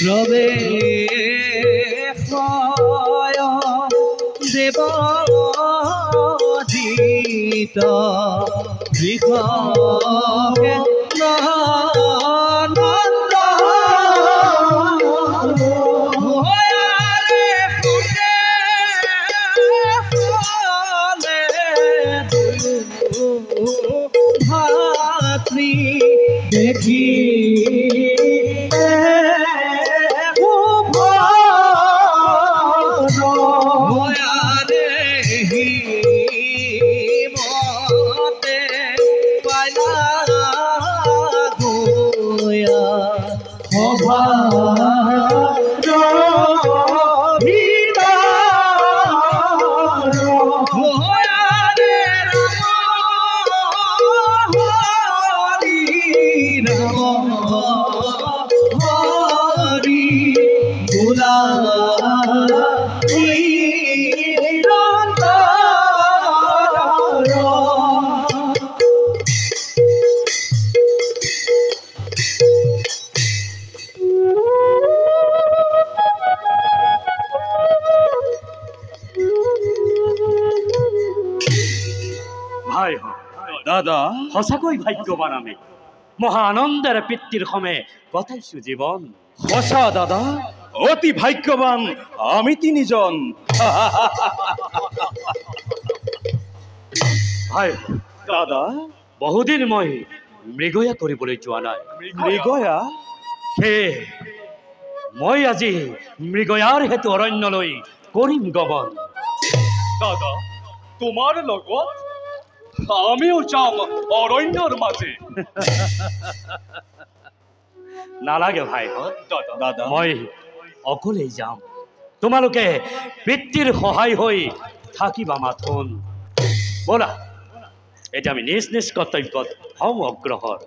ৰবে দেব জিত গৃহ ভাতৃ দেখি দাদা সঁচাকৈ ভাগ্যৱান আমি মহা আনন্দেৰ পিতৃৰ সমে কটাইছো জীবন সঁচা দাদা অতি ভাগ্যৱান আমি তিনিজন ভাই দাদা বহুদিন মই মৃগয়া কৰিবলৈ যোৱা নাই মৃগয়া সেয়ে মই আজি মৃগয়াৰ হেতু অৰণ্যলৈ কৰিম গমন দাদা তোমাৰ লগত আমিও যাম অৰণ্যৰ মাজে নালাগে ভাইহঁত দাদা মই অকলেই যাম তোমালোকে পিতৃৰ সহায় হৈ থাকিবা মাথোন ব'লা এতিয়া আমি নিজ নিজ কৰ্তব্যত হওঁ অগ্ৰসৰ